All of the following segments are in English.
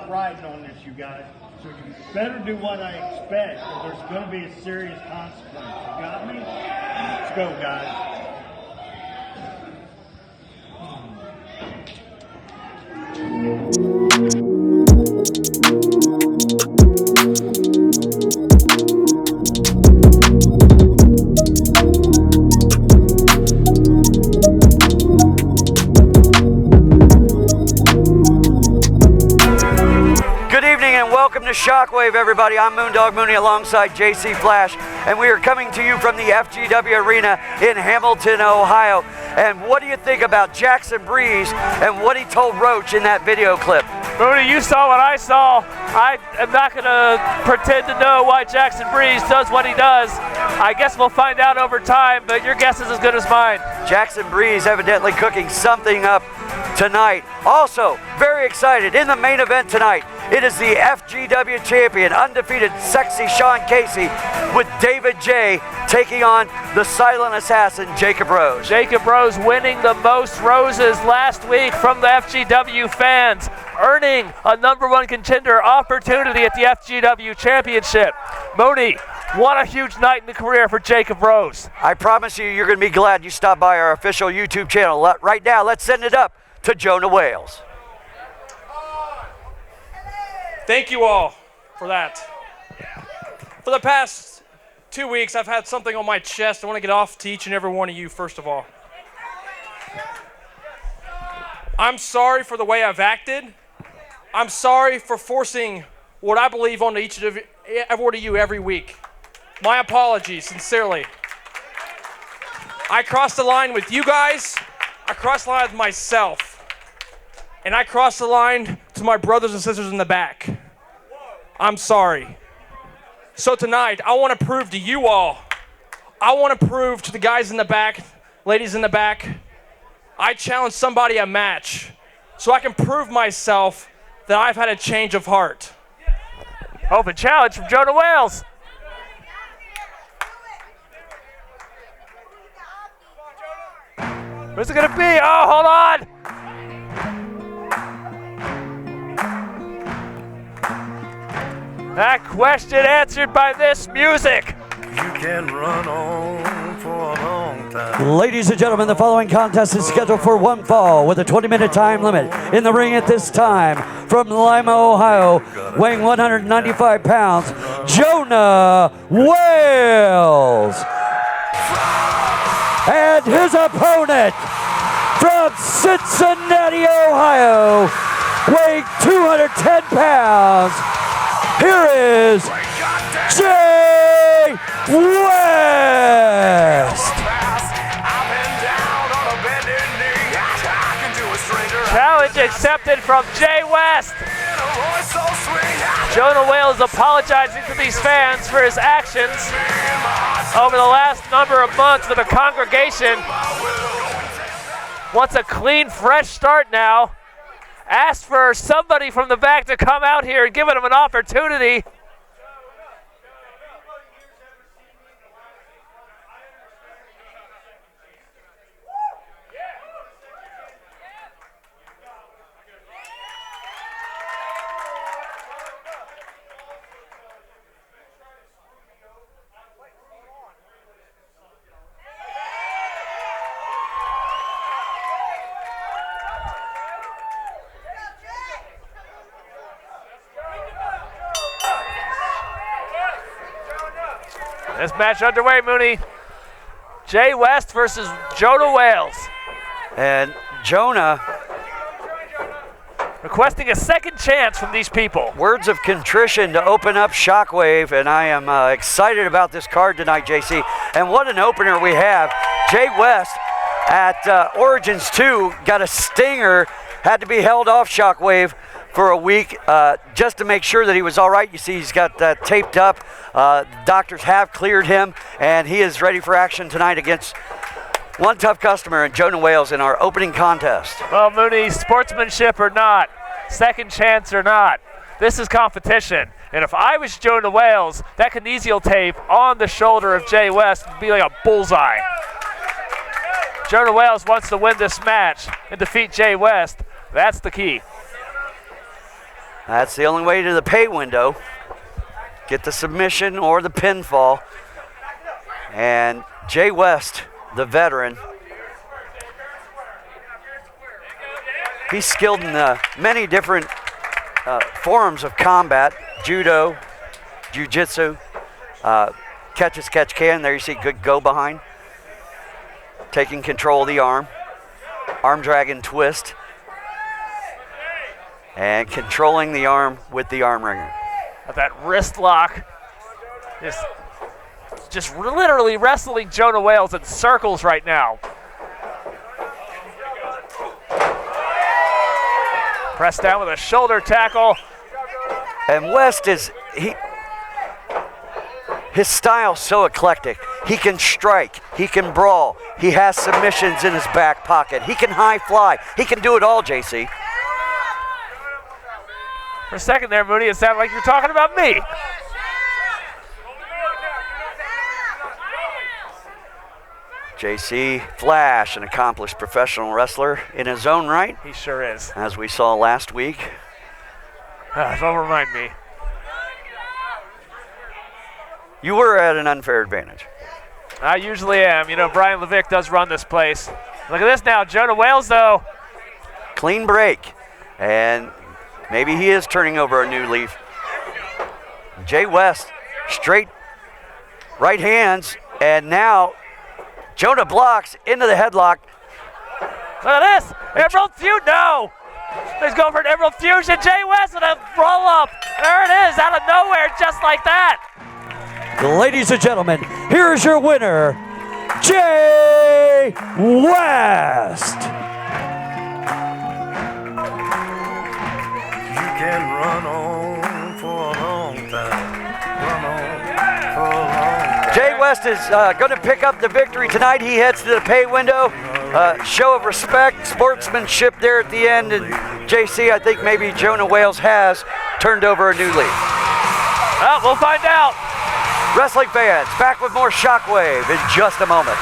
not riding on this, you guys. So you better do what I expect, or there's going to be a serious consequence. You got me? Let's go, guys. Welcome to Shockwave, everybody. I'm Moondog Mooney alongside JC Flash, and we are coming to you from the FGW Arena in Hamilton, Ohio. And what do you think about Jackson Breeze and what he told Roach in that video clip? Mooney, you saw what I saw. I am not going to pretend to know why Jackson Breeze does what he does. I guess we'll find out over time, but your guess is as good as mine. Jackson Breeze evidently cooking something up tonight. Also, very excited in the main event tonight. It is the FGW champion, undefeated Sexy Sean Casey, with David J taking on the silent assassin, Jacob Rose. Jacob Rose winning the most roses last week from the FGW fans, earning a #1 contender opportunity at the FGW championship. Mooney, what a huge night in the career for Jacob Rose. I promise you're going to be glad you stopped by our official YouTube channel. Right now, let's send it up to Jonah Wales. Thank you all for that. For the past 2 weeks, I've had something on my chest I want to get off to each and every one of you, first of all. I'm sorry for the way I've acted. I'm sorry for forcing what I believe onto each of you every week. My apologies, sincerely. I crossed the line with you guys. I crossed the line with myself. And I crossed the line to my brothers and sisters in the back. I'm sorry. So tonight, I want to prove to you all, I want to prove to the guys in the back, ladies in the back, I challenge somebody a match so I can prove myself that I've had a change of heart. Open challenge from Jonah Wales. Where's it going to be? Oh, hold on. That question answered by this music. You can run on for a long time. Ladies and gentlemen, the following contest is scheduled for one fall with a 20-minute time limit. In the ring at this time, from Lima, Ohio, weighing 195 pounds, Jonah Wales. And his opponent from Cincinnati, Ohio, weighing 210 pounds, here is Jay West. Challenge accepted from Jay West. Jonah Wales apologizing to these fans for his actions over the last number of months with the congregation. Wants a clean, fresh start now. Asked for somebody from the back to come out here and give him an opportunity. This match underway, Mooney. Jay West versus Jonah Wales. And Jonah requesting a second chance from these people. Words of contrition to open up Shockwave, and I am excited about this card tonight, JC. And what an opener we have. Jay West at Origins 2 got a stinger, had to be held off Shockwave for a week just to make sure that he was all right. You see he's got taped up. Doctors have cleared him, and he is ready for action tonight against one tough customer and Jonah Wales in our opening contest. Well, Mooney, sportsmanship or not, second chance or not, this is competition. And if I was Jonah Wales, that kinesial tape on the shoulder of Jay West would be like a bullseye. Jonah Wales wants to win this match and defeat Jay West. That's the key. That's the only way to the pay window. Get the submission or the pinfall. And Jay West, the veteran, he's skilled in many different forms of combat. Judo, jiu-jitsu, catch as catch can. There you see good go behind. Taking control of the arm. Arm drag and twist. And controlling the arm with the arm wringer. That wrist lock. Just literally wrestling Jonah Wales in circles right now. Pressed down with a shoulder tackle. And West his style's so eclectic. He can strike, he can brawl, he has submissions in his back pocket, he can high fly, he can do it all, JC. For a second there, Mooney, it sounded like you're talking about me. JC Flash, an accomplished professional wrestler in his own right. He sure is. As we saw last week. Don't remind me. You were at an unfair advantage. I usually am. You know, Brian Levick does run this place. Look at this now. Jonah Wales, though. Clean break. And maybe he is turning over a new leaf. Jay West, straight right hands. And now Jonah blocks into the headlock. Look at this. Emerald Fusion. No. He's going for an Emerald Fusion. Jay West with a roll up. There it is, out of nowhere, just like that. Ladies and gentlemen, here is your winner, Jay West. You can run on for a long time. Run on for a long time. Jay West is going to pick up the victory tonight. He heads to the pay window. Show of respect, sportsmanship there at the end. And JC, I think maybe Jonah Wales has turned over a new leaf. Well, we'll find out. Wrestling fans, back with more Shockwave in just a moment.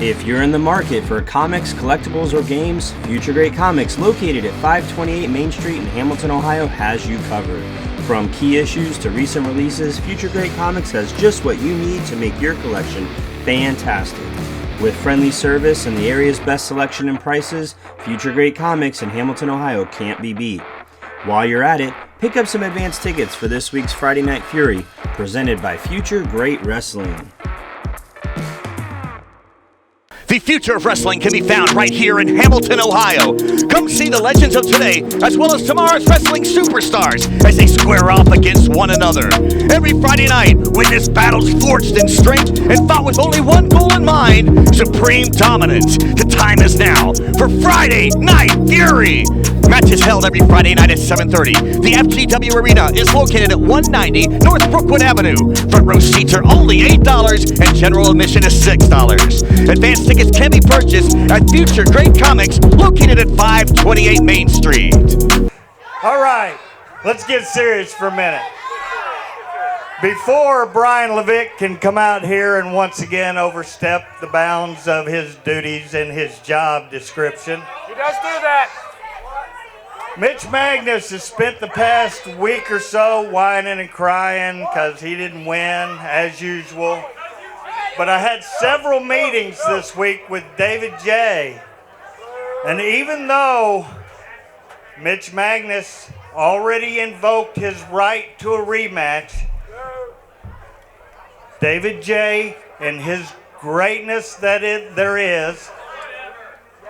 If you're in the market for comics, collectibles, or games, Future Great Comics, located at 528 Main Street in Hamilton, Ohio, has you covered. From key issues to recent releases, Future Great Comics has just what you need to make your collection fantastic. With friendly service and the area's best selection and prices, Future Great Comics in Hamilton, Ohio can't be beat. While you're at it, pick up some advance tickets for this week's Friday Night Fury, presented by Future Great Wrestling. The future of wrestling can be found right here in Hamilton, Ohio. Come see the legends of today, as well as tomorrow's wrestling superstars, as they square off against one another. Every Friday night, witness battles forged in strength and fought with only one goal in mind: supreme dominance. The time is now for Friday Night Fury. Matches held every Friday night at 7:30. The FGW Arena is located at 190 North Brookwood Avenue. Front row seats are only $8 and general admission is $6. Advanced tickets can be purchased at Future Great Comics, located at 528 Main Street. All right, let's get serious for a minute. Before Brian Levick can come out here and once again overstep the bounds of his duties and his job description, He does do that. Mitch Magnus has spent the past week or so whining and crying because he didn't win, as usual. But I had several meetings this week with David J. And even though Mitch Magnus already invoked his right to a rematch, David J., in his greatness that there is,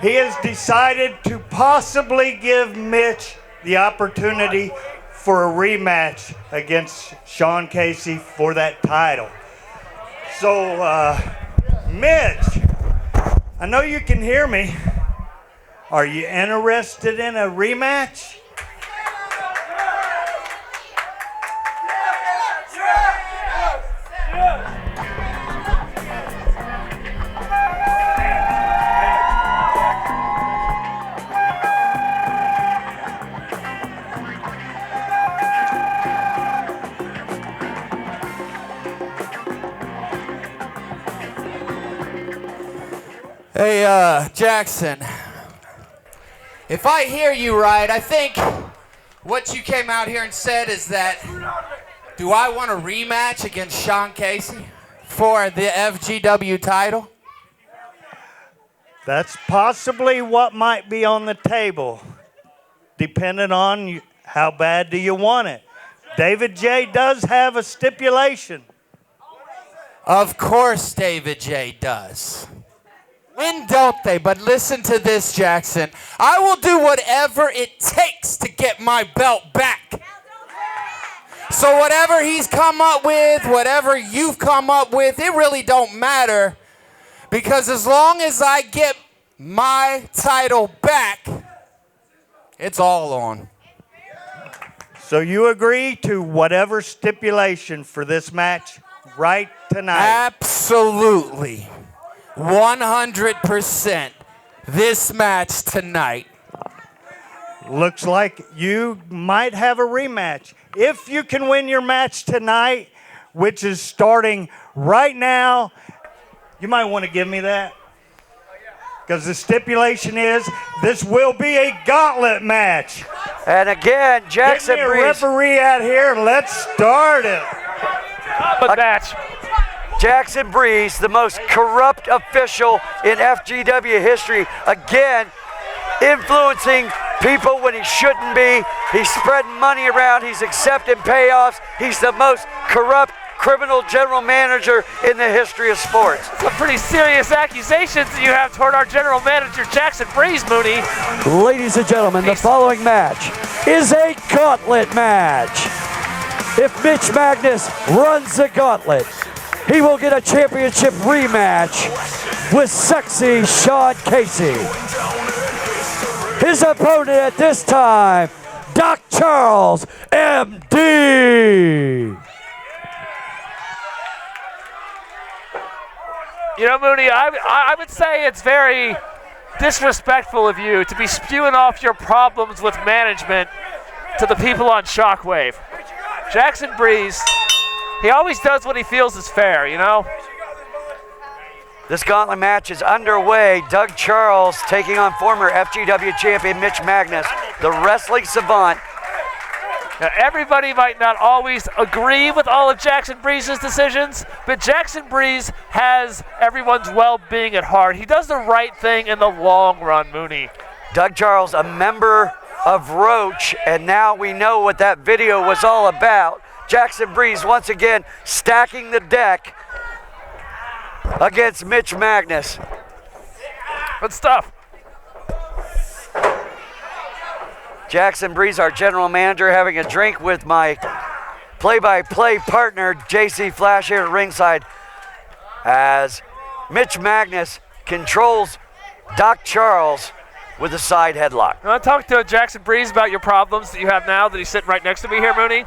he has decided to possibly give Mitch the opportunity for a rematch against Sean Casey for that title. So, Mitch, I know you can hear me. Are you interested in a rematch? Hey, Jackson, if I hear you right, I think what you came out here and said is that, do I want a rematch against Sean Casey for the FGW title? That's possibly what might be on the table, depending on how bad do you want it. David J. does have a stipulation. Of course David J. does. When don't they? But listen to this, Jackson. I will do whatever it takes to get my belt back. So whatever he's come up with, whatever you've come up with, it really don't matter. Because as long as I get my title back, it's all on. So you agree to whatever stipulation for this match right tonight? Absolutely. 100% this match tonight. Looks like you might have a rematch. If you can win your match tonight, which is starting right now, you might want to give me that. Because the stipulation is this will be a gauntlet match. And again, Jackson Get me a Breeze. referee out here. Let's start it. Gauntlet match. Jackson Breeze, the most corrupt official in FGW history, again influencing people when he shouldn't be. He's spreading money around. He's accepting payoffs. He's the most corrupt criminal general manager in the history of sports. Some pretty serious accusations that you have toward our general manager, Jackson Breeze, Mooney. Ladies and gentlemen, the following match is a gauntlet match. If Mitch Magnus runs the gauntlet, he will get a championship rematch with sexy Sean Casey. His opponent at this time, Doc Charles, MD. You know, Mooney, I would say it's very disrespectful of you to be spewing off your problems with management to the people on Shockwave. Jackson Breeze, he always does what he feels is fair, you know? This gauntlet match is underway. Doug Charles taking on former FGW champion Mitch Magnus, the wrestling savant. Now, everybody might not always agree with all of Jackson Breeze's decisions, but Jackson Breeze has everyone's well-being at heart. He does the right thing in the long run, Mooney. Doug Charles, a member of Roach, and now we know what that video was all about. Jackson Breeze once again stacking the deck against Mitch Magnus. Good stuff. Jackson Breeze, our general manager, having a drink with my play-by-play partner, JC Flash, here at ringside, as Mitch Magnus controls Doc Charles with a side headlock. I want to talk to Jackson Breeze about your problems that you have now that he's sitting right next to me here, Mooney.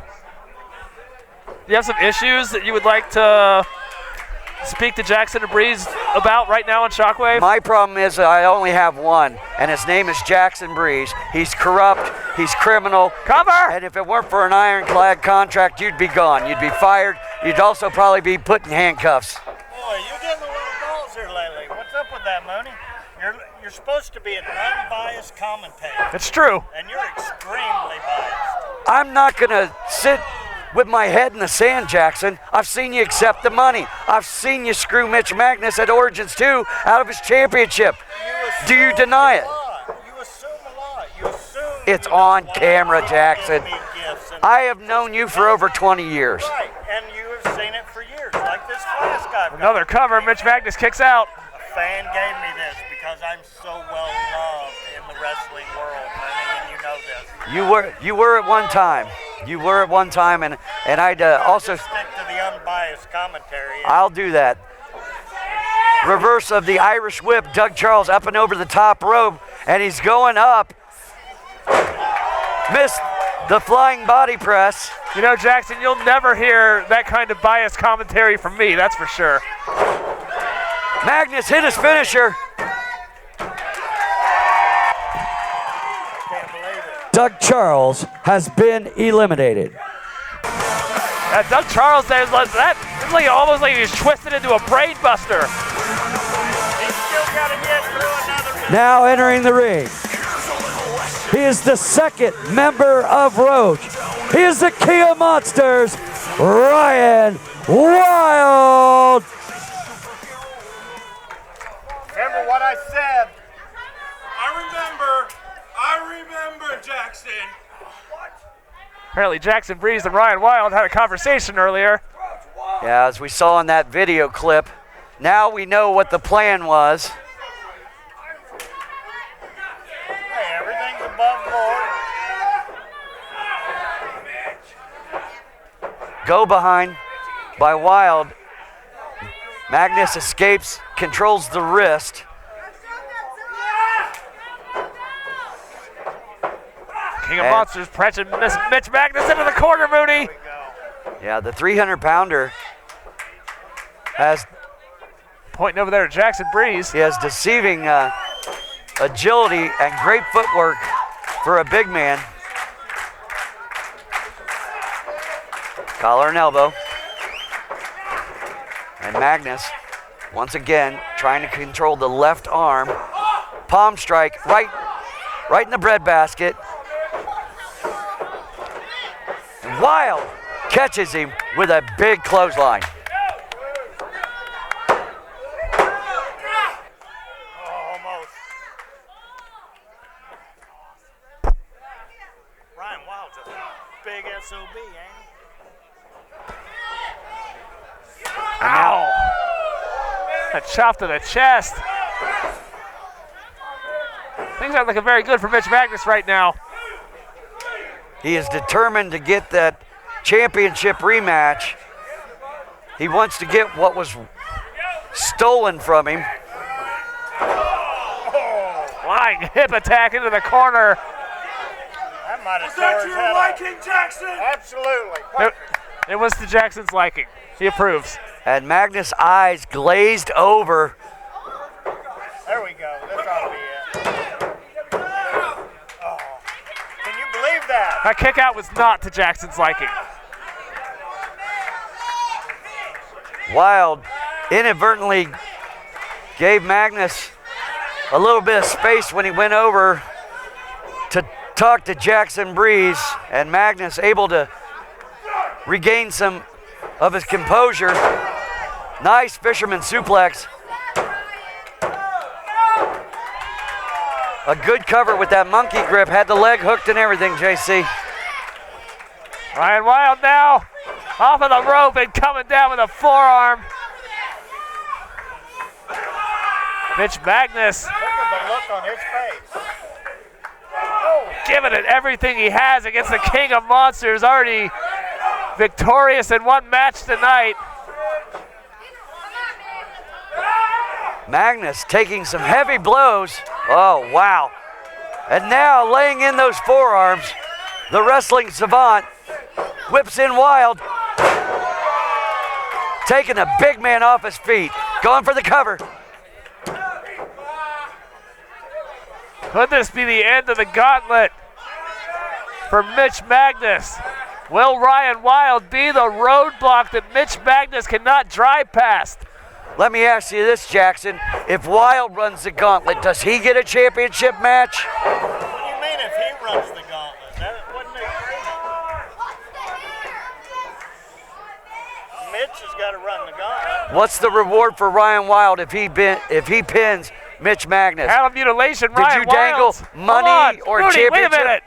Do you have some issues that you would like to speak to Jackson Breeze about right now on Shockwave? My problem is that I only have one, and his name is Jackson Breeze. He's corrupt, he's criminal. Cover! And if it weren't for an ironclad contract, you'd be gone. You'd be fired. You'd also probably be put in handcuffs. Boy, you're getting a little balls here lately. What's up with that, Mooney? You're supposed to be an unbiased commentator. It's true. And you're extremely biased. I'm not going to sit with my head in the sand, Jackson. I've seen you accept the money. I've seen you screw Mitch Magnus at Origins 2 out of his championship. Do you deny it? You assume a lot. You assume It's on camera, Jackson. I have known you for over 20 years. Right, and you have seen it for years, like this flask I've got. Another cover. Mitch Magnus kicks out. A fan gave me this because I'm so well loved in the wrestling world, and you know this. You were at one time. You were at one time, and I'd also stick to the unbiased commentary. I'll do that. Reverse of the Irish whip. Doug Charles up and over the top rope, and he's going up. Missed the flying body press. You know, Jackson, you'll never hear that kind of biased commentary from me, that's for sure. Magnus hit his finisher. Doug Charles has been eliminated. Doug Charles, it's like almost like he was twisted into a brain buster. He's still got to get through another. Now entering the ring, He is the second member of Roach. He is the King of Monsters, Ryan Wild. Remember what I said. I remember, Jackson. Apparently Jackson Breeze and Ryan Wild had a conversation earlier. Yeah, as we saw in that video clip, now we know what the plan was. Hey, everything's above board. Go behind by Wild. Magnus escapes, controls the wrist. King of Monsters pressing Mitch Magnus into the corner, Mooney. Yeah, the 300-pounder has pointing over there to Jackson Breeze. He has deceiving agility and great footwork for a big man. Collar and elbow. And Magnus, once again, trying to control the left arm. Palm strike right in the breadbasket. Wild catches him with a big clothesline. Almost. Ryan Wild's a big SOB, ain't he? Ow! A chop to the chest. Things aren't looking very good for Mitch Magnus right now. He is determined to get that championship rematch. He wants to get what was stolen from him. Flying hip attack into the corner. That might have Was that tore his your head liking, off. Jackson? Absolutely. It was to Jackson's liking. He approves. And Magnus' eyes glazed over. There we go. This ought to be it. Oh. Can you believe that? That kick out was not to Jackson's liking. Wild inadvertently gave Magnus a little bit of space when he went over to talk to Jackson Breeze, and Magnus able to regain some of his composure. Nice fisherman suplex. A good cover with that monkey grip, had the leg hooked and everything, JC. Ryan Wild now off of the rope and coming down with a forearm. Mitch Magnus Look at the look on his face. giving it everything he has against the King of Monsters, already victorious in one match tonight. Magnus taking some heavy blows. Oh, wow. And now laying in those forearms, the wrestling savant whips in Wild, taking a big man off his feet, going for the cover. Could this be the end of the gauntlet for Mitch Magnus? Will Ryan Wild be the roadblock that Mitch Magnus cannot drive past? Let me ask you this, Jackson. If Wild runs the gauntlet, does he get a championship match? What do you mean if he runs the gauntlet? That wouldn't agree. Mitch has got to run the gauntlet. What's the reward for Ryan Wild if he pins Mitch Magnus? Cattle mutilation, Did Ryan you dangle Wild. money or Rudy, championship? wait a minute.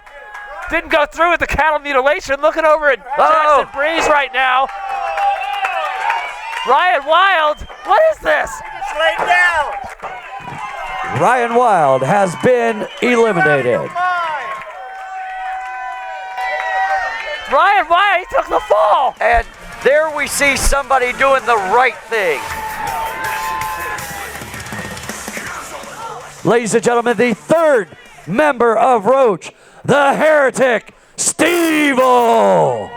Didn't go through with the cattle mutilation. Looking over at Jackson Breeze right now. Ryan Wild, what is this? Just lay down. Ryan Wild has been eliminated. Ryan Wild, he took the fall. And there we see somebody doing the right thing. Ladies and gentlemen, the third member of Roach, the Heretic, Steve-O.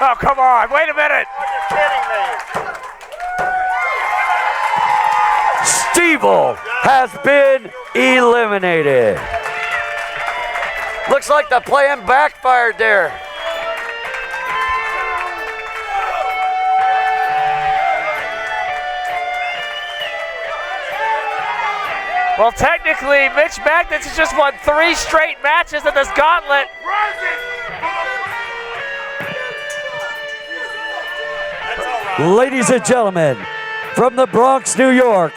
Oh, come on, wait a minute. You're kidding me. Steve-O has been eliminated. Looks like the plan backfired there. Well, technically, Mitch Magnus has just won 3 straight matches in this gauntlet. Ladies and gentlemen, from the Bronx, New York,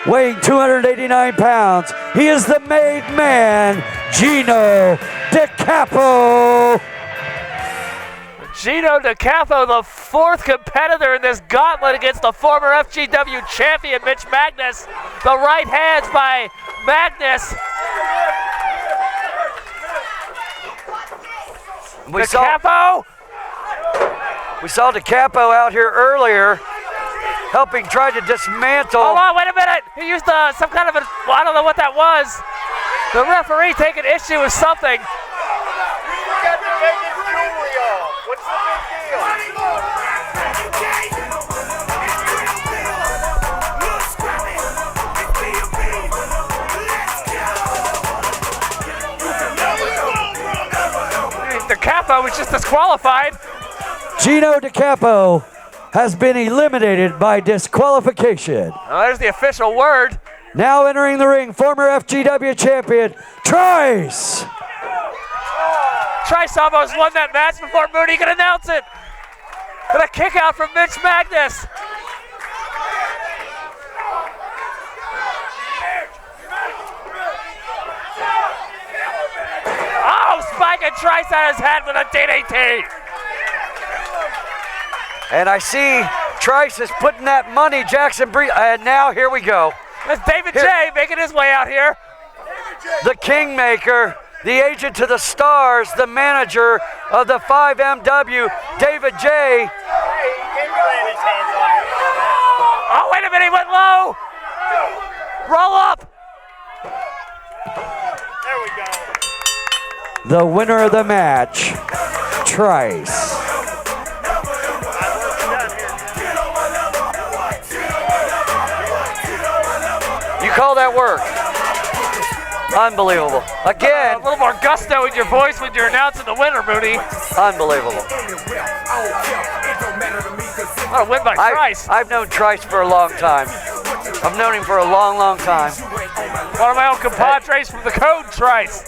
weighing 289 pounds, he is the made man, Gino DiCapo. Gino DiCapo, the 4th competitor in this gauntlet against the former FGW champion, Mitch Magnus. The right hands by Magnus. We saw DiCapo out here earlier, helping try to dismantle. Hold on, wait a minute. He used some kind of well, I don't know what that was. The referee taking issue with something. What's the big deal? DiCapo was just disqualified. Gino DiCapo has been eliminated by disqualification. Oh, there's the official word. Now entering the ring, former FGW champion, Trice. Trice almost won that match before Mooney could announce it. But a kick out from Mitch Magnus. Oh, spiking Trice on his head with a DDT. And I see Trice is putting that money, Jackson Bree, and now here we go. That's David J making his way out here. The Kingmaker, the agent to the stars, the manager of the 5MW, David J. Oh, wait a minute, he went low. Roll up. There we go. The winner of the match, Trice. You call that work? Unbelievable. Again. A little more gusto in your voice when you're announcing the winner, Mooney. Unbelievable. What a win by Trice. I've known Trice for a long time. I've known him for a long, long time. One of my own compadres from the Code, Trice.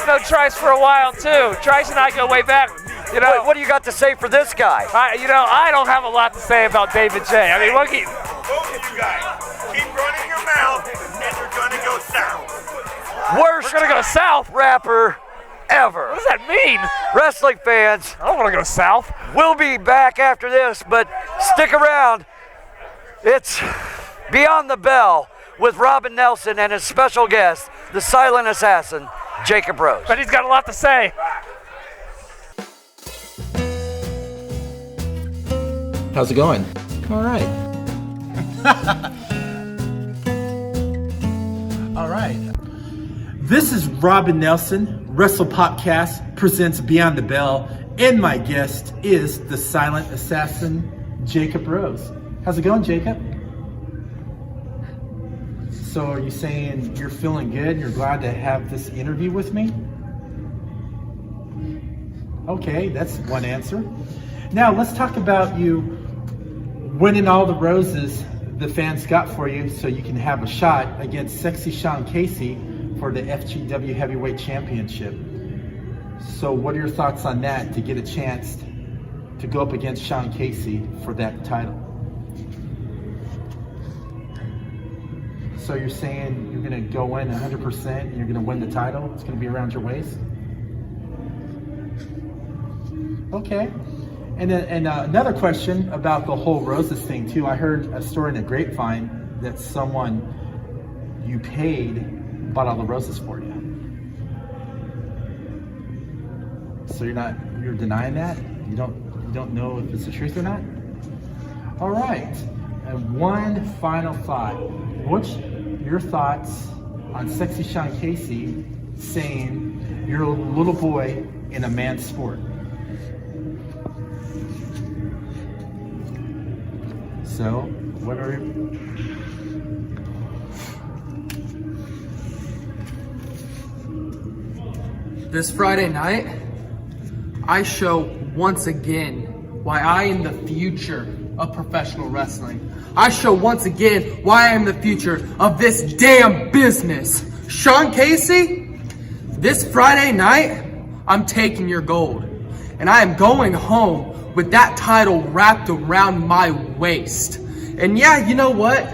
Known Trice for a while, too. Trice and I go way back. You know, what do you got to say for this guy? I don't have a lot to say about David J. I mean, Both of you guys, keep running your mouth, and you're gonna go south. Worst we're gonna go south. Rapper ever. What does that mean? Wrestling fans, I don't want to go south. We'll be back after this, but stick around. It's Beyond the Bell with Robin Nelson and his special guest, the silent assassin, Jacob Rose. But he's got a lot to say. How's it going? All right. All right. This is Robin Nelson. Wrestle Popcast presents Beyond the Bell, and my guest is the silent assassin, Jacob Rose. How's it going, Jacob? So are you saying you're feeling good and you're glad to have this interview with me? Okay, that's one answer. Now let's talk about you winning all the roses the fans got for you so you can have a shot against Sexy Sean Casey for the FGW Heavyweight Championship. So what are your thoughts on that, to get a chance to go up against Sean Casey for that title? So you're saying you're going to go in 100% and you're going to win the title? It's going to be around your waist? Okay. And then another question about the whole roses thing too. I heard a story in the grapevine that someone you paid bought all the roses for you. So you're denying that? You don't know if it's the truth or not? All right. And one final thought. What's your thoughts on Sexy Sean Casey saying you're a little boy in a man's sport? So, what are This Friday night, I show once again why I in the future of professional wrestling. I show once again why I am the future of this damn business. Sean Casey, this Friday night, I'm taking your gold. And I am going home with that title wrapped around my waist. And yeah, you know what?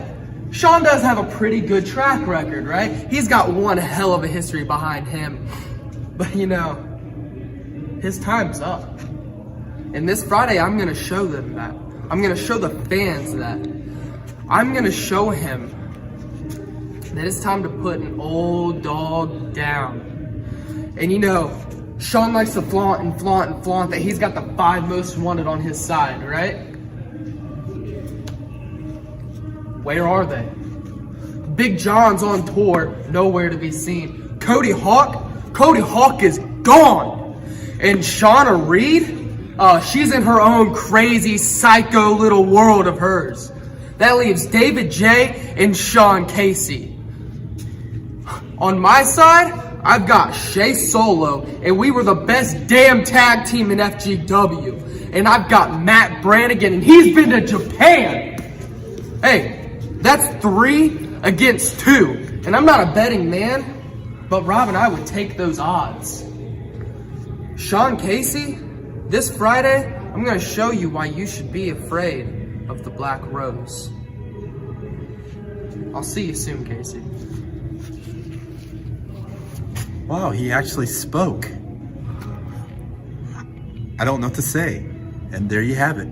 Sean does have a pretty good track record, right? He's got one hell of a history behind him. But you know, his time's up. And this Friday, I'm gonna show them that. I'm gonna show the fans that. I'm gonna show him that it's time to put an old dog down. And you know, Sean likes to flaunt and flaunt and flaunt that he's got the 5 most wanted on his side, right? Where are they? Big John's on tour, nowhere to be seen. Cody Hawk is gone. And Shauna Reed, she's in her own crazy psycho little world of hers. That leaves David J and Sean Casey. On my side, I've got Shay Solo, and we were the best damn tag team in FGW. And I've got Matt Brannigan, and he's been to Japan. Hey, that's 3 against 2. And I'm not a betting man, but Rob and I would take those odds. Sean Casey, this Friday, I'm going to show you why you should be afraid of the Black Rose. I'll see you soon, Casey. Wow, he actually spoke. I don't know what to say. And there you have it.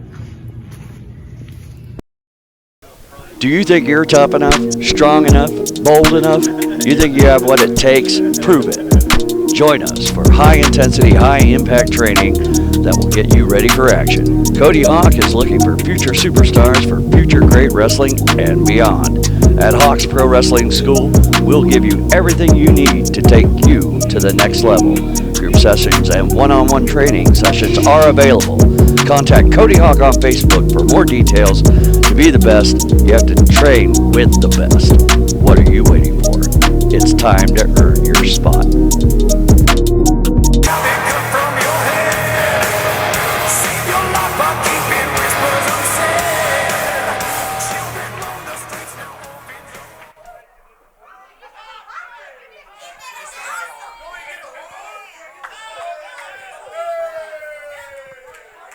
Do you think you're tough enough, strong enough, bold enough? You think you have what it takes? Prove it. Join us for high-intensity, high-impact training that will get you ready for action. Cody Hawk is looking for future superstars for future great wrestling and beyond. At Hawks Pro Wrestling School, we'll give you everything you need to take you to the next level. Group sessions and one-on-one training sessions are available. Contact Cody Hawk on Facebook for more details. To be the best, you have to train with the best. What are you waiting for? It's time to earn your spot.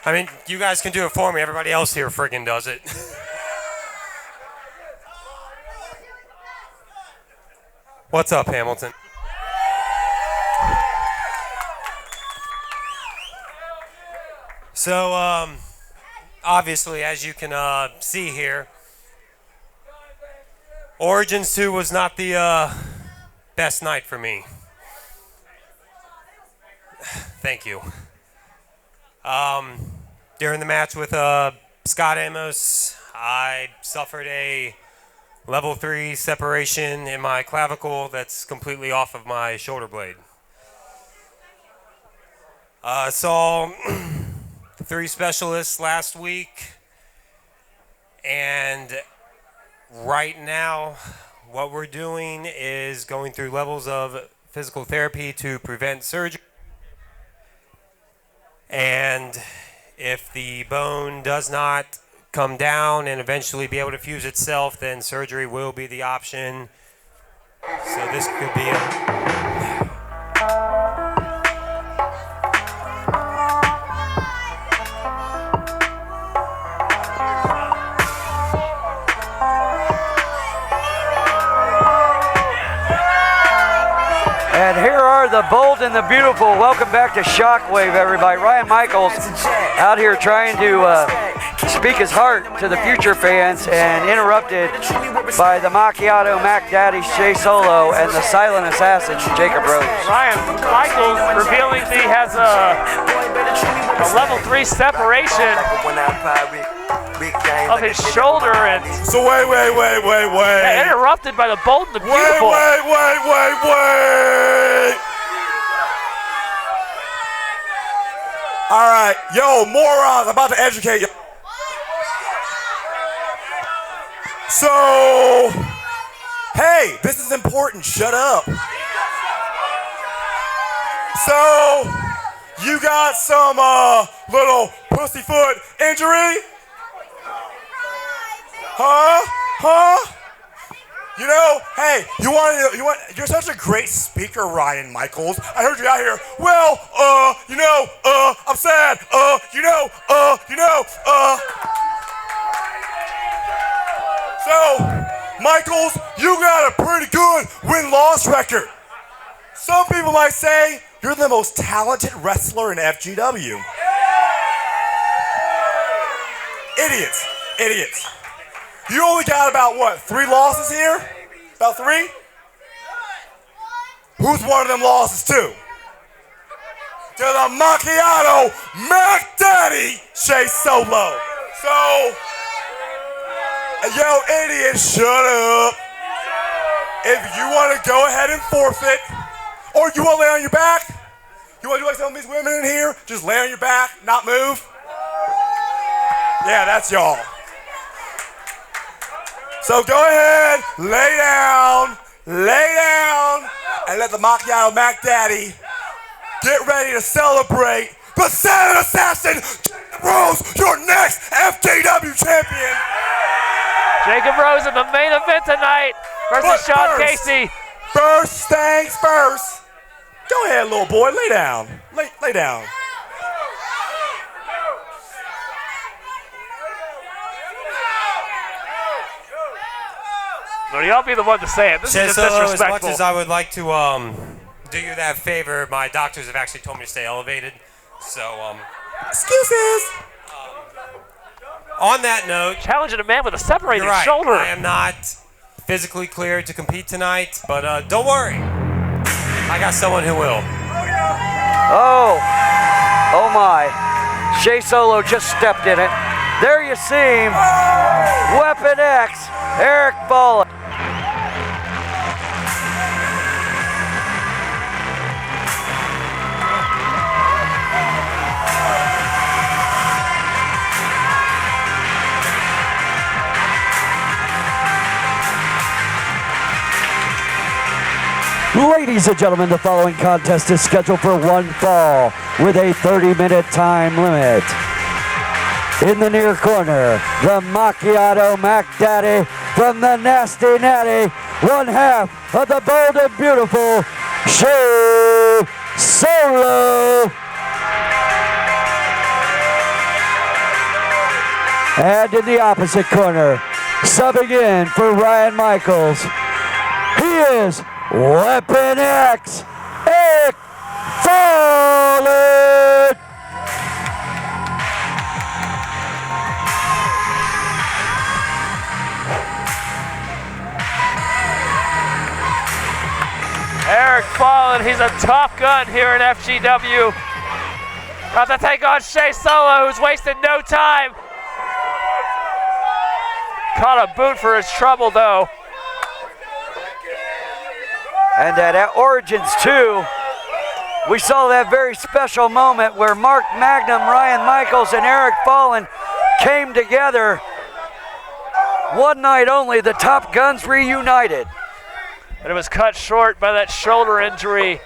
I mean, you guys can do it for me. Everybody else here friggin' does it. What's up, Hamilton? So, obviously, as you can see here, Origins 2 was not the best night for me. Thank you. During the match with Scott Amos, I suffered a level 3 separation in my clavicle that's completely off of my shoulder blade. Saw 3 specialists last week, and right now what we're doing is going through levels of physical therapy to prevent surgery. And if the bone does not come down and eventually be able to fuse itself, then surgery will be the option. So this could be And here are the bold and the beautiful. Welcome back to Shockwave, everybody. Ryan Michaels out here trying to speak his heart to the future fans and interrupted by the Macchiato Mac Daddy Shay Solo and the Silent Assassin Jacob Rose. Ryan Michaels revealing that he has a level 3 separation of his shoulder, and so wait. interrupted by the bold and the beautiful. Wait. All right, yo, morons, I'm about to educate you. So, hey, this is important, shut up. So, you got some little pussyfoot injury? You know, hey, you're such a great speaker, Ryan Michaels. I heard you out here. Well, I'm sad. So, Michaels, you got a pretty good win-loss record. Some people might say you're the most talented wrestler in FGW. Idiots. You only got about, what, 3 losses here? About 3? Who's one of them losses to? To the Macchiato Mac Daddy Shay Solo. So, yo, idiots, shut up. If you want to go ahead and forfeit, or you want to lay on your back, you want to do like some of these women in here, just lay on your back, not move? Yeah, that's y'all. So go ahead, lay down, and let the Macchiato Mac Daddy get ready to celebrate the Silent Assassin, Jacob Rose, your next FJW champion. Jacob Rose in the main event tonight versus Sean Casey. First things first. Go ahead, little boy, lay down. Lay down. No, y'all be the one to say it. This is just disrespectful. As much as I would like to do you that favor, my doctors have actually told me to stay elevated. So, excuses. On that note, challenging a man with a separated right, shoulder. I am not physically cleared to compete tonight, but don't worry. I got someone who will. Oh my. Shay Solo just stepped in it. There you see him. Weapon X, Eric Ball. Ladies and gentlemen, the following contest is scheduled for one fall with a 30-minute time limit. In the near corner, the Macchiato Mac Daddy from the Nasty Natty, one half of the bold and beautiful Shay Solo. And in the opposite corner, subbing in for Ryan Michaels, he is Weapon X, Eric Fallen. Eric Fallen, he's a tough gun here in FGW. About to take on Shay Solo, who's wasted no time. Caught a boot for his trouble, though. And at Origins 2, we saw that very special moment where Mark Magnum, Ryan Michaels, and Eric Fallen came together. One night only, the Top Guns reunited. And it was cut short by that shoulder injury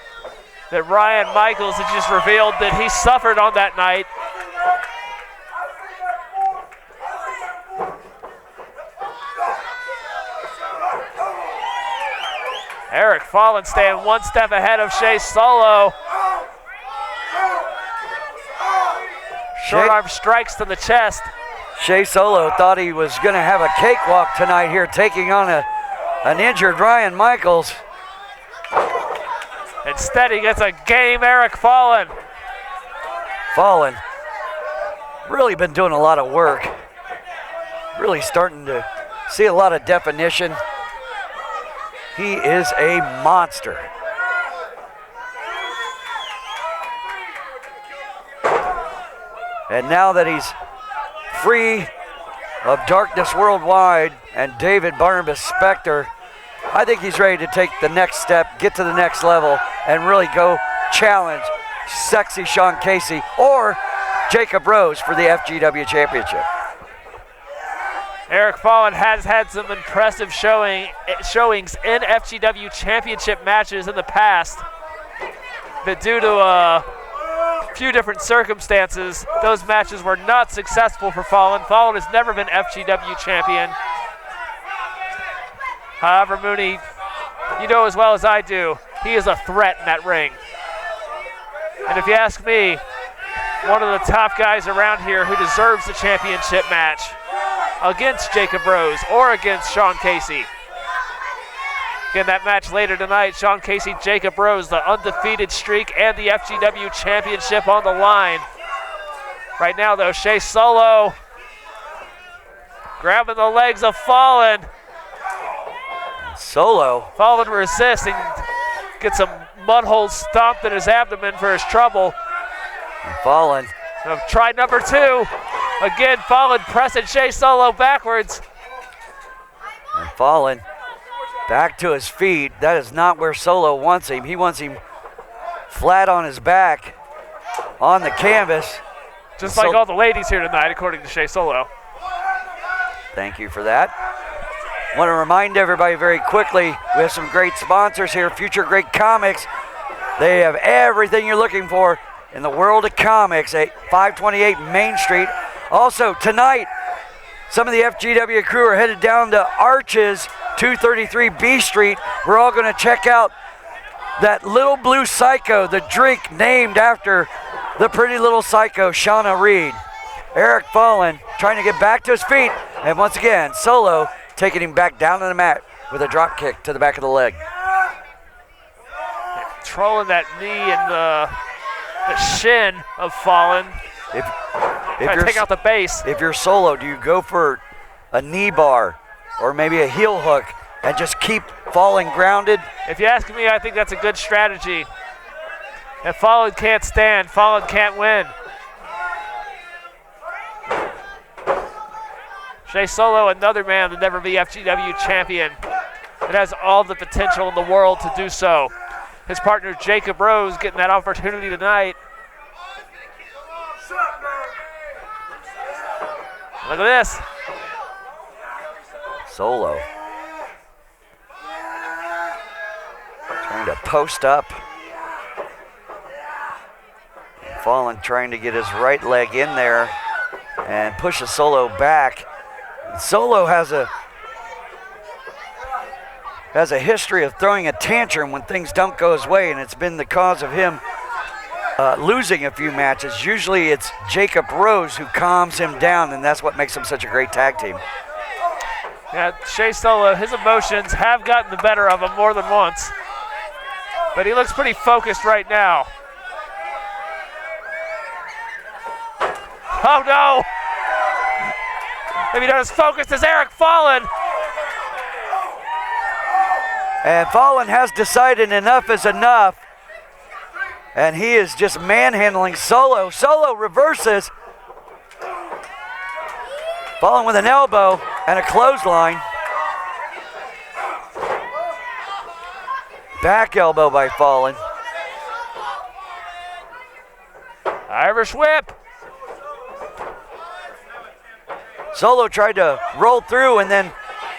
that Ryan Michaels had just revealed that he suffered on that night. Eric Fallen staying one step ahead of Shay Solo. Short arm strikes to the chest. Shay Solo thought he was going to have a cakewalk tonight here, taking on an injured Ryan Michaels. Instead, he gets a game Eric Fallen. Fallen really been doing a lot of work. Really starting to see a lot of definition. He is a monster. And now that he's free of Darkness Worldwide and David Barnabas Spector, I think he's ready to take the next step, get to the next level, and really go challenge Sexy Sean Casey or Jacob Rose for the FGW Championship. Eric Fallen has had some impressive showings in FGW Championship matches in the past, but due to a few different circumstances, those matches were not successful for Fallen. Fallen has never been FGW champion. However, Mooney, you know as well as I do, he is a threat in that ring. And if you ask me, one of the top guys around here who deserves the championship match against Jacob Rose or against Sean Casey. Again, that match later tonight, Sean Casey, Jacob Rose, the undefeated streak and the FGW championship on the line. Right now, though, Shay Solo grabbing the legs of Fallen. Solo. Fallen resists and gets a mud hole stomped in his abdomen for his trouble. Fallen. So try number 2. Again, Fallen pressing Shay Solo backwards. And Fallen back to his feet. That is not where Solo wants him. He wants him flat on his back on the canvas. Just like all the ladies here tonight, according to Shay Solo. Thank you for that. Want to remind everybody very quickly, we have some great sponsors here. Future Great Comics. They have everything you're looking for in the world of comics at 528 Main Street. Also, tonight, some of the FGW crew are headed down to Arches, 233 B Street. We're all going to check out that Little Blue Psycho, the drink named after the pretty little psycho, Shauna Reed. Eric Fallen trying to get back to his feet. And once again, Solo taking him back down to the mat with a drop kick to the back of the leg. Trolling that knee and the shin of Fallen. If you're take out the base. If you're Solo, do you go for a knee bar or maybe a heel hook and just keep Fallen grounded? If you ask me, I think that's a good strategy. If Fallen can't stand, Fallen can't win. Shay Solo, another man to never be FGW champion. It has all the potential in the world to do so. His partner Jacob Rose getting that opportunity tonight. Look at this. Solo trying to post up. Fallen trying to get his right leg in there and pushes Solo back. Solo has a history of throwing a tantrum when things don't go his way, and it's been the cause of him losing a few matches. Usually it's Jacob Rose who calms him down, and that's what makes him such a great tag team. Yeah, Shay Solo, his emotions have gotten the better of him more than once, but he looks pretty focused right now. Oh no! Maybe not as focused as Eric Fallen. And Fallen has decided enough is enough. And he is just manhandling Solo. Solo reverses. Fallen with an elbow and a clothesline. Back elbow by Fallen. Irish whip. Solo tried to roll through and then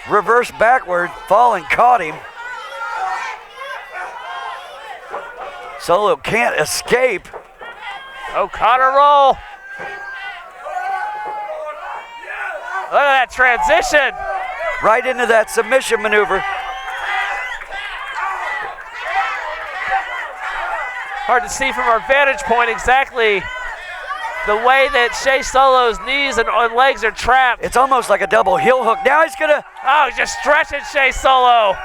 reverse backward. Fallen caught him. Solo can't escape. O'Connor roll. Look at that transition. Right into that submission maneuver. Hard to see from our vantage point exactly the way that Shay Solo's knees and legs are trapped. It's almost like a double heel hook. Now he's gonna... Oh, he's just stretching Shay Solo.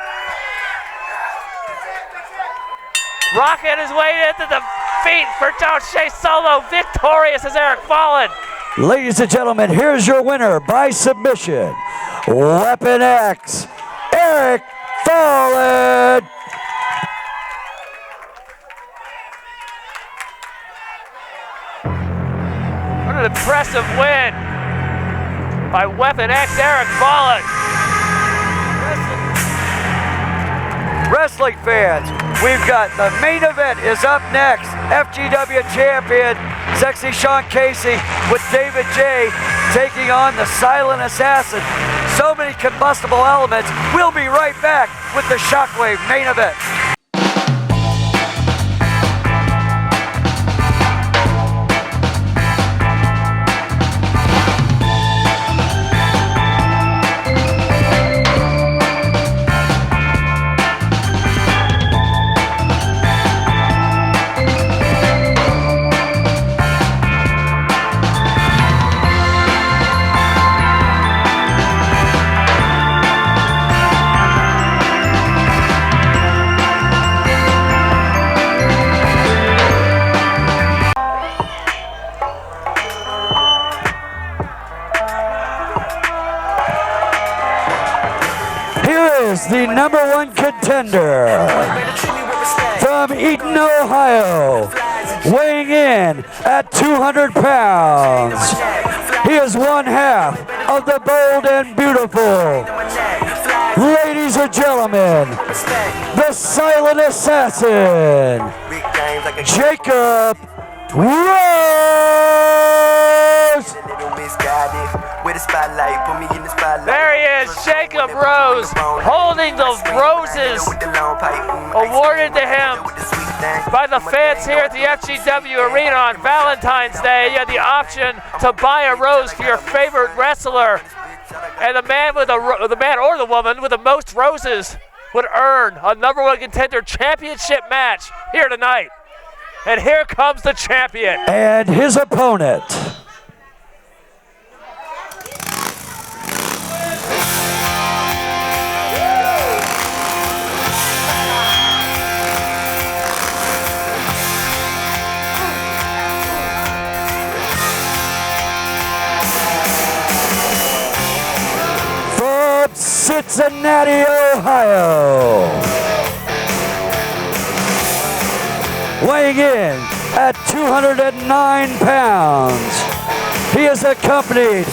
Rocking his way into the feet for Shay Solo. Victorious as Eric Fallen. Ladies and gentlemen, here's your winner by submission, Weapon X, Eric Fallen. What an impressive win by Weapon X, Eric Fallen. Wrestling fans, we've got the main event is up next. FGW champion, Sexy Sean Casey with David J taking on the Silent Assassin. So many combustible elements. We'll be right back with the Shockwave main event. is the #1 contender from Eaton, Ohio, weighing in at 200 pounds. He is one half of the Bold and Beautiful. Ladies and gentlemen, the Silent Assassin, Jacob Rose. There he is, Jacob Rose, holding the roses awarded to him by the fans here at the FGW Arena on Valentine's Day. You had the option to buy a rose for your favorite wrestler, and the man or the woman with the most roses would earn a #1 contender championship match here tonight. And here comes the champion. And his opponent. From Cincinnati, Ohio, weighing in at 209 pounds, he is accompanied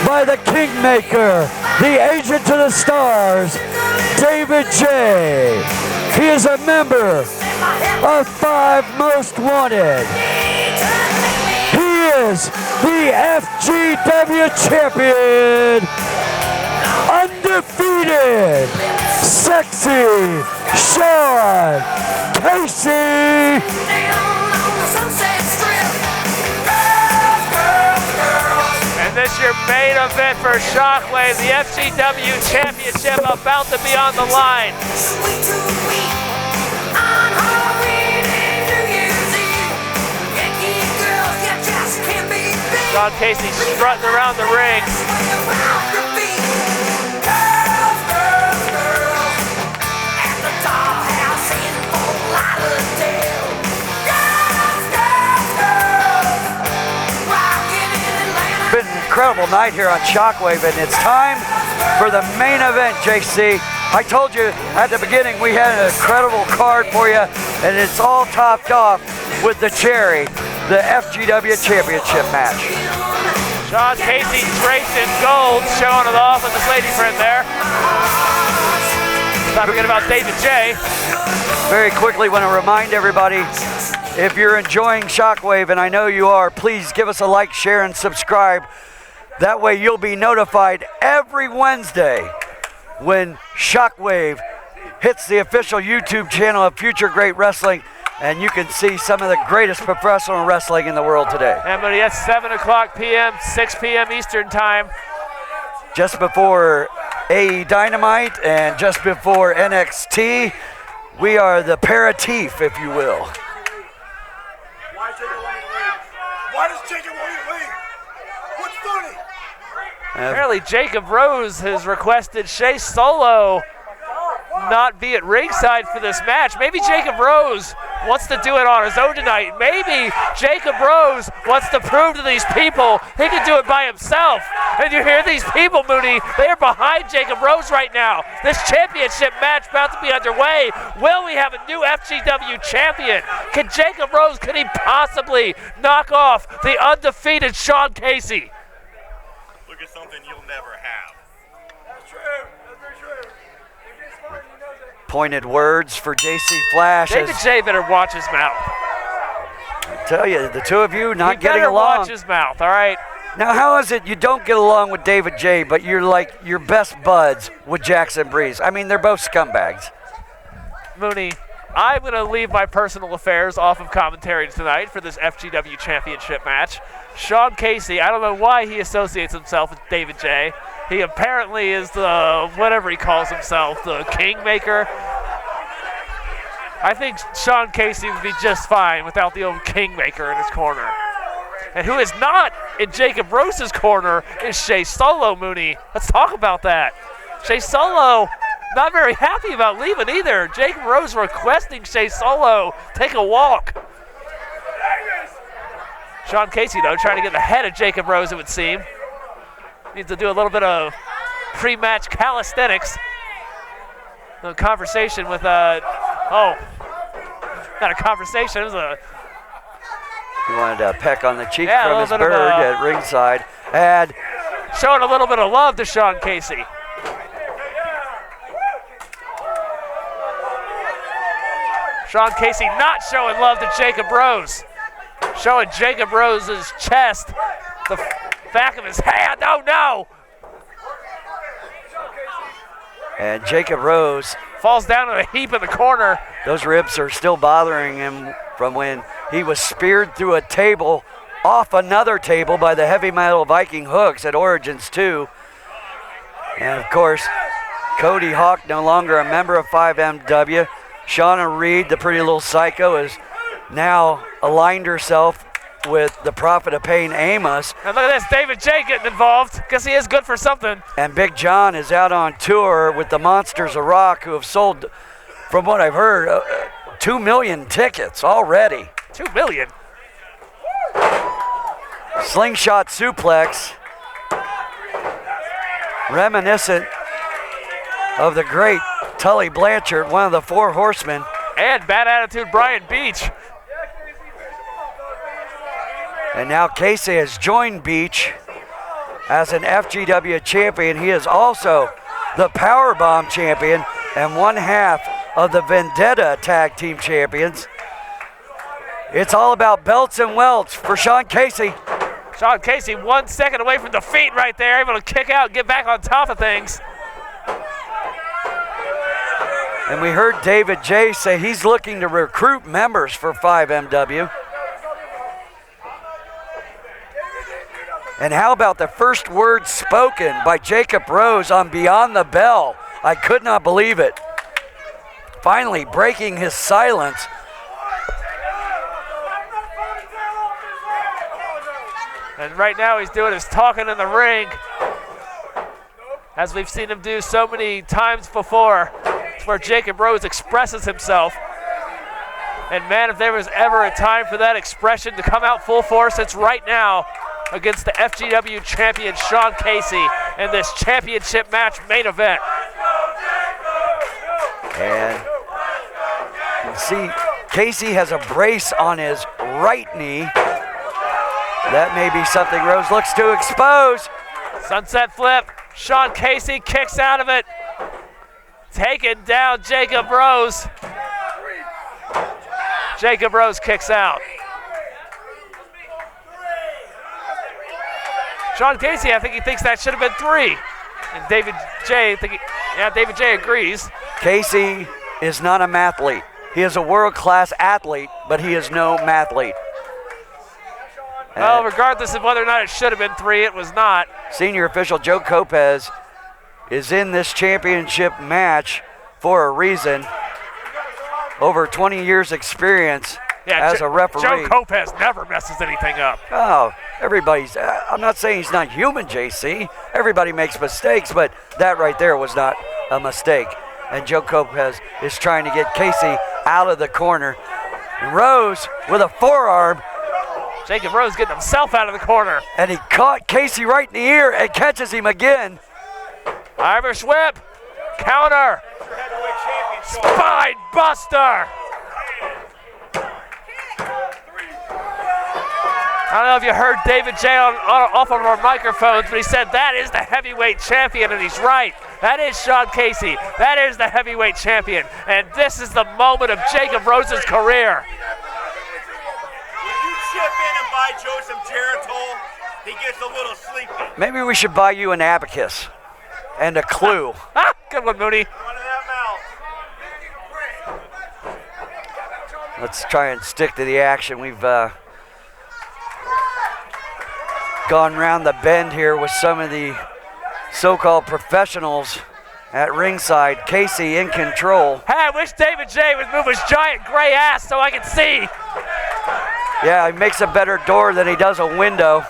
by the Kingmaker, the agent to the stars, David J. He is a member of 5 Most Wanted. He is the FGW champion, undefeated, sexy Sean Casey. And this your main event for Shockwave, the FGW Championship about to be on the line. Sean Casey strutting around the ring. Been an incredible night here on Shockwave, and it's time for the main event, JC. I told you at the beginning we had an incredible card for you, and it's all topped off with the cherry, the FGW Championship match. Sean Casey draped in gold, showing it off with his lady friend there. Not forget about David J. Very quickly want to remind everybody, if you're enjoying Shockwave, and I know you are, please give us a like, share, and subscribe. That way you'll be notified every Wednesday when Shockwave hits the official YouTube channel of Future Great Wrestling, and you can see some of the greatest professional wrestling in the world today. And buddy, that's 7 o'clock p.m., 6 p.m. Eastern time. Just before AE Dynamite and just before NXT, we are the aperitif, if you will. Why does Jacob want you to leave? What's funny? Apparently Jacob Rose has requested Shay Solo not be at ringside for this match. Maybe Jacob Rose wants to do it on his own tonight. Maybe Jacob Rose wants to prove to these people he can do it by himself. And you hear these people, Mooney, they are behind Jacob Rose right now. This championship match about to be underway. Will we have a new FGW champion? Can Jacob Rose, could he possibly knock off the undefeated Sean Casey? Look at something you'll never have. That's true. That's very true. Pointed words for JC Flash. David J better watch his mouth. I tell you, the two of you not getting better along. watch his mouth, all right? Now, how is it you don't get along with David J, but you're like your best buds with Jackson Breeze? I mean, they're both scumbags. Mooney, I'm going to leave my personal affairs off of commentary tonight for this FGW Championship match. Sean Casey, I don't know why he associates himself with David J. He apparently is the, whatever he calls himself, the Kingmaker. I think Sean Casey would be just fine without the old Kingmaker in his corner. And who is not in Jacob Rose's corner is Shay Solo, Mooney. Let's talk about that. Shay Solo not very happy about leaving either. Jacob Rose requesting Shay Solo take a walk. Sean Casey, though, trying to get ahead of Jacob Rose, it would seem. Needs to do a little bit of pre-match calisthenics. a conversation with not a conversation. It was a. He wanted to peck on the cheek Yeah, from his bird at ringside. And showing a little bit of love to Sean Casey. Sean Casey not showing love to Jacob Rose. Showing Jacob Rose's chest, the back of his hand. Oh no! And Jacob Rose falls down in a heap in the corner. Those ribs are still bothering him from when he was speared through a table, off another table by the Heavy Metal Viking hooks at Origins 2. And of course, Cody Hawk no longer a member of 5MW. Shauna Reed, the pretty little psycho, has now aligned herself with the Prophet of Pain, Amos. And look at this, David J getting involved. Guess he is good for something. And Big John is out on tour with the Monsters of Rock, who have sold, from what I've heard, 2 million tickets already. 2 million? Slingshot suplex, reminiscent of the great Tully Blanchard, one of the 4 horsemen. And Bad Attitude Brian Beach. And now Casey has joined Beach as an FGW champion. He is also the Powerbomb champion and one half of the Vendetta Tag Team champions. It's all about belts and welts for Sean Casey. Sean Casey 1 second away from defeat right there, able to kick out and get back on top of things. And we heard David J say he's looking to recruit members for 5MW. And how about the first word spoken by Jacob Rose on Beyond the Bell? I could not believe it. Finally breaking his silence. And right now he's doing his talking in the ring, as we've seen him do so many times before. It's where Jacob Rose expresses himself. And man, if there was ever a time for that expression to come out full force, it's right now against the FGW champion Sean Casey in this championship match main event. And you see Casey has a brace on his right knee. That may be something Rose looks to expose. Sunset flip. Sean Casey kicks out of it. Taking down Jacob Rose. Jacob Rose kicks out. Sean Casey, I think he thinks that should have been 3. And David J, David J agrees. Casey is not a mathlete. He is a world-class athlete, but he is no mathlete. Well, regardless of whether or not it should have been 3, it was not. Senior official Joe Copez is in this championship match for a reason. Over 20 years experience as a referee. Joe Copez never messes anything up. Oh, everybody's, I'm not saying he's not human, JC. Everybody makes mistakes, but that right there was not a mistake. And Joe Copez is trying to get Casey out of the corner. And Rose with a forearm. Jacob Rose getting himself out of the corner. And he caught Casey right in the ear and catches him again. Irish whip, counter, spine buster. I don't know if you heard David J off of our microphones, but he said that is the heavyweight champion, and he's right. That is Sean Casey. That is the heavyweight champion, and this is the moment of Jacob Rose's career. Chip in and buy Joe some Geritol, he gets a little sleepy. Maybe we should buy you an abacus and a clue. Good one, Mooney. Let's try and stick to the action. We've gone around the bend here with some of the so-called professionals at ringside. Casey in control. Hey, I wish David J would move his giant gray ass so I can see. Yeah, he makes a better door than he does a window.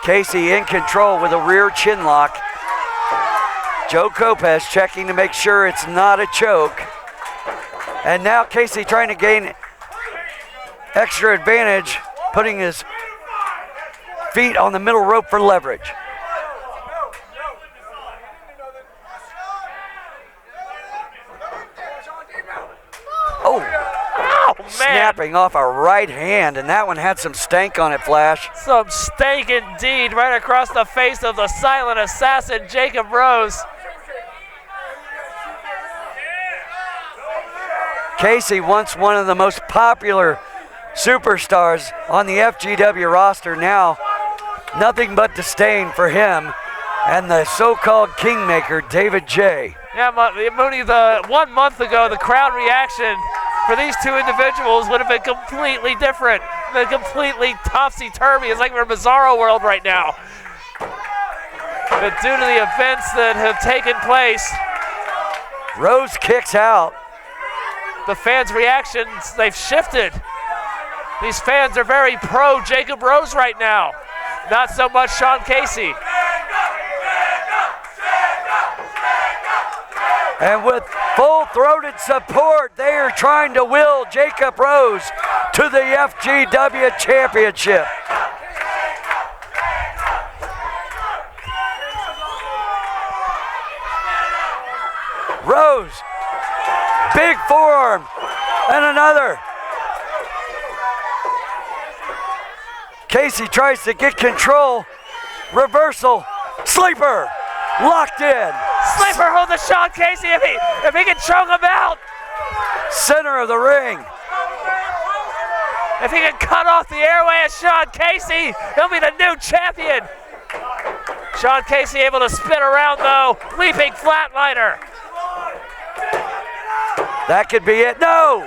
Casey in control with a rear chin lock. Joe Copez checking to make sure it's not a choke. And now Casey trying to gain extra advantage, putting his feet on the middle rope for leverage. Oh, man. Snapping off a right hand, and that one had some stank on it, Flash. Some stank indeed, right across the face of the silent assassin, Jacob Rose. Casey, once one of the most popular superstars on the FGW roster, now nothing but disdain for him and the so-called kingmaker, David J. Yeah, Mooney, 1 month ago, the crowd reaction for these two individuals would have been completely different, been completely topsy-turvy. It's like we're in Bizarro world right now. But due to the events that have taken place, Rose kicks out. The fans' reactions, they've shifted. These fans are very pro Jacob Rose right now, not so much Sean Casey. And with full-throated support, they are trying to will Jacob Rose to the FGW Championship. Rose, big forearm, and another. Casey tries to get control. Reversal, sleeper, locked in. Sleeper hold to Sean Casey if he can choke him out. Center of the ring. If he can cut off the airway of Sean Casey, he'll be the new champion. Sean Casey able to spin around though, leaping flatliner. That could be it. No!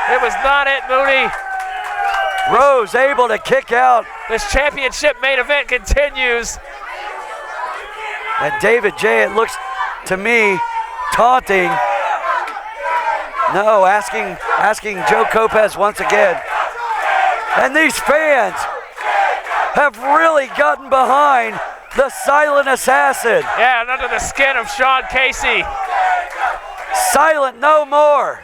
It was not it, Mooney. Rose able to kick out. This championship main event continues. And David J, it looks to me, taunting. No, asking Joe Kopez once again. And these fans have really gotten behind the silent assassin. Yeah, and under the skin of Sean Casey. Silent no more.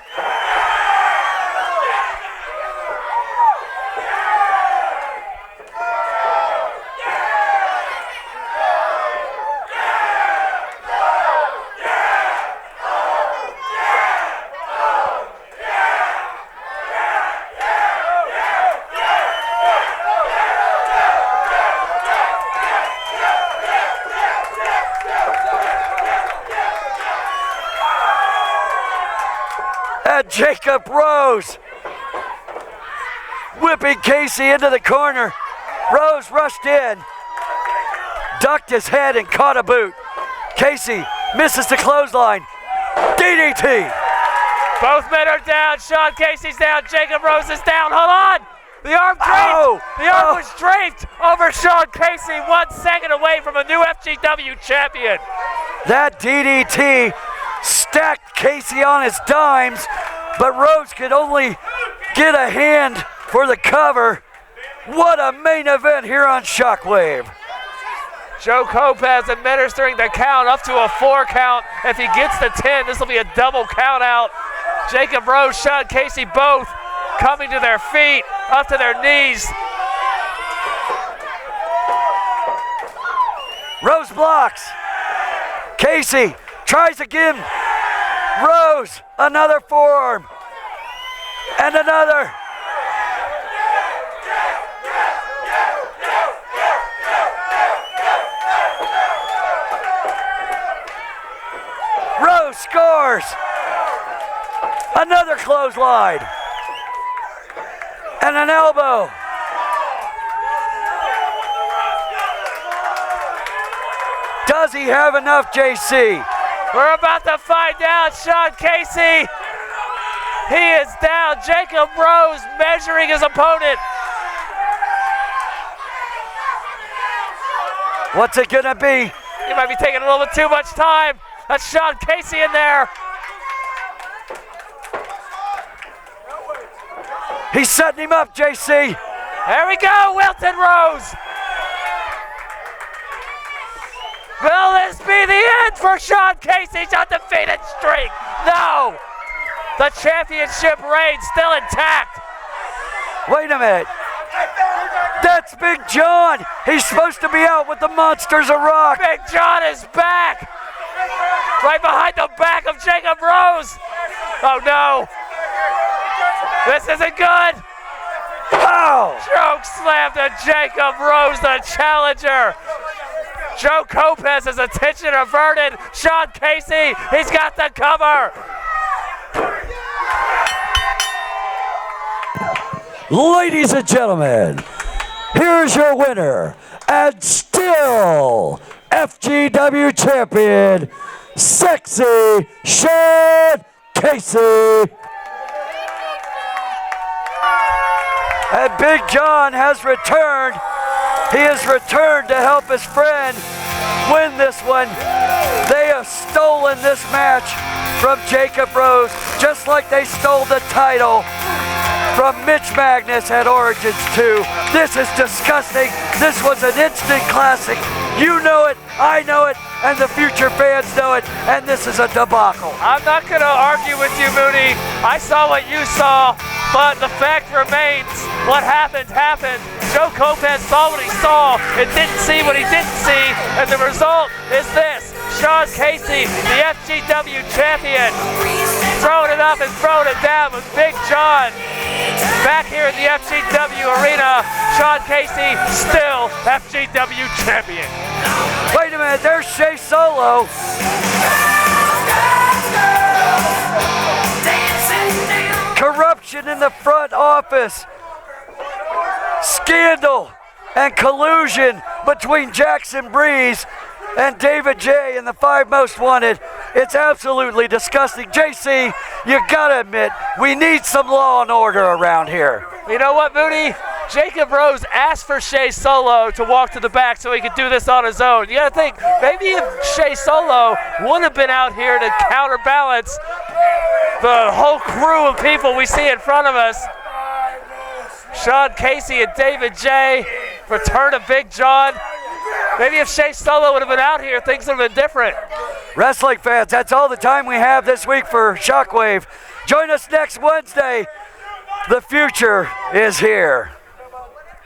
Jacob Rose whipping Casey into the corner. Rose rushed in, ducked his head and caught a boot. Casey misses the clothesline. DDT. Both men are down. Sean Casey's down. Jacob Rose is down. Hold on. The arm draped. Oh, the arm was draped over Sean Casey, 1 second away from a new FGW champion. That DDT stacked Casey on his dimes, but Rose could only get a hand for the cover. What a main event here on Shockwave. Joe Kopez administering the count up to a 4 count. If he gets the 10, this will be a double count out. Jacob Rose, Sean Casey both coming to their feet, up to their knees. Rose blocks. Casey tries again. Rose, another forearm. And another. Rose scores. Another clothesline. And an elbow. Does he have enough, JC? We're about to find out. Sean Casey, he is down. Jacob Rose measuring his opponent. What's it gonna be? He might be taking a little bit too much time. That's Sean Casey in there. He's setting him up, JC. There we go, Wilton Rose. Will this be the end for Sean Casey's undefeated streak? No. The championship reign still intact. Wait a minute. That's Big John. He's supposed to be out with the Monsters of Rock. Big John is back. Right behind the back of Jacob Rose. Oh no. This isn't good. Oh! Choke slam to Jacob Rose, the challenger. Joe Lopez has attention averted. Sean Casey, he's got the cover. Ladies and gentlemen, here's your winner and still FGW champion, Sexy Sean Casey. And Big John has returned. He has returned to help his friend win this one. They have stolen this match from Jacob Rose, just like they stole the title from Mitch Magnus at Origins 2. This is disgusting. This was an instant classic. You know it, I know it, and the future fans know it, and this is a debacle. I'm not going to argue with you, Moody. I saw what you saw, but the fact remains, what happened, happened. Joe Lopez saw what he saw and didn't see what he didn't see, and the result is this. Sean Casey, the FGW champion, throwing it up and throwing it down with Big John. Back here in the FGW arena, Sean Casey still FGW champion. Wait a minute, there's Shay Solo. Corruption in the front office. Scandal and collusion between Jackson Breeze and David J. and the 5 Most Wanted. It's absolutely disgusting. JC, you gotta admit, we need some law and order around here. You know what, Moody? Jacob Rose asked for Shea Solo to walk to the back so he could do this on his own. You gotta think, maybe if Shea Solo would have been out here to counterbalance the whole crew of people we see in front of us. Sean Casey and David J. Return of Big John. Maybe if Shea Solo would have been out here, things would have been different. Wrestling fans, that's all the time we have this week for Shockwave. Join us next Wednesday. The future is here.